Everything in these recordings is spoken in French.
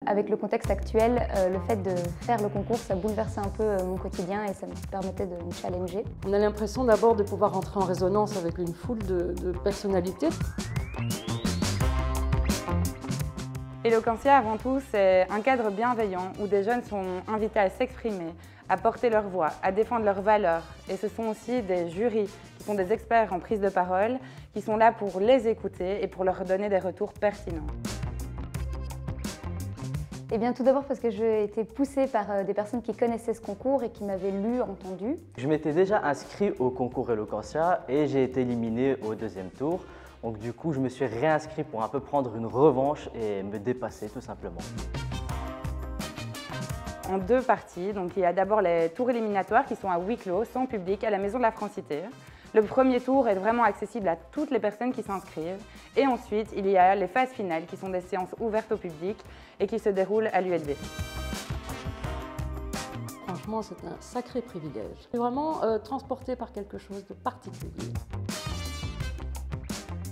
Avec le contexte actuel, le fait de faire le concours, ça bouleversait un peu mon quotidien et ça me permettait de me challenger. On a l'impression d'abord de pouvoir entrer en résonance avec une foule de personnalités. Eloquentia, avant tout, c'est un cadre bienveillant où des jeunes sont invités à s'exprimer, à porter leur voix, à défendre leurs valeurs. Et ce sont aussi des jurys qui sont des experts en prise de parole, qui sont là pour les écouter et pour leur donner des retours pertinents. Eh bien, tout d'abord parce que j'ai été poussée par des personnes qui connaissaient ce concours et qui m'avaient lu, entendu. Je m'étais déjà inscrit au concours Eloquentia et j'ai été éliminé au deuxième tour. Donc du coup, je me suis réinscrit pour un peu prendre une revanche et me dépasser tout simplement. En deux parties, donc il y a d'abord les tours éliminatoires qui sont à huis clos, sans public, à la Maison de la Francité. Le premier tour est vraiment accessible à toutes les personnes qui s'inscrivent. Et ensuite, il y a les phases finales qui sont des séances ouvertes au public et qui se déroulent à l'ULB. Franchement, c'est un sacré privilège. Je suis vraiment transportée par quelque chose de particulier.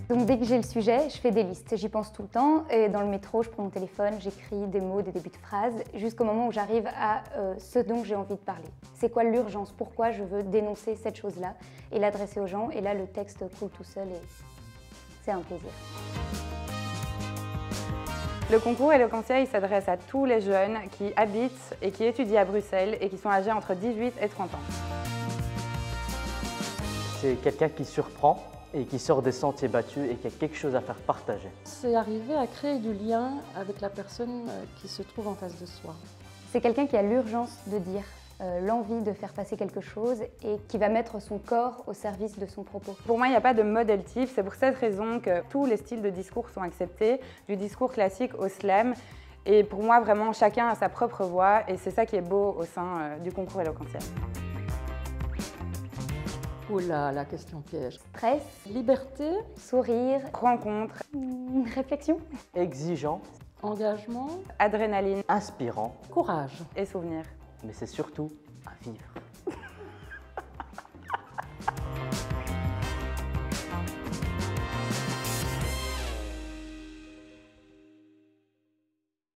Donc dès que j'ai le sujet, je fais des listes, j'y pense tout le temps et dans le métro, je prends mon téléphone, j'écris des mots, des débuts de phrases jusqu'au moment où j'arrive à ce dont j'ai envie de parler. C'est quoi l'urgence? Pourquoi je veux dénoncer cette chose-là et l'adresser aux gens? Et là, le texte coule tout seul et c'est un plaisir. Le concours Eloquentia, il s'adresse à tous les jeunes qui habitent et qui étudient à Bruxelles et qui sont âgés entre 18 et 30 ans. C'est quelqu'un qui surprend et qui sort des sentiers battus et qui a quelque chose à faire partager. C'est arriver à créer du lien avec la personne qui se trouve en face de soi. C'est quelqu'un qui a l'urgence de dire, l'envie de faire passer quelque chose et qui va mettre son corps au service de son propos. Pour moi, il n'y a pas de modèle type. C'est pour cette raison que tous les styles de discours sont acceptés, du discours classique au slam. Et pour moi, vraiment, chacun a sa propre voix et c'est ça qui est beau au sein du concours Eloquentia. Oh là, la question piège. Stress, Liberté, sourire, Rencontre, réflexion. Exigeant, engagement, adrénaline inspirant, courage. et souvenir. mais c'est surtout à vivre.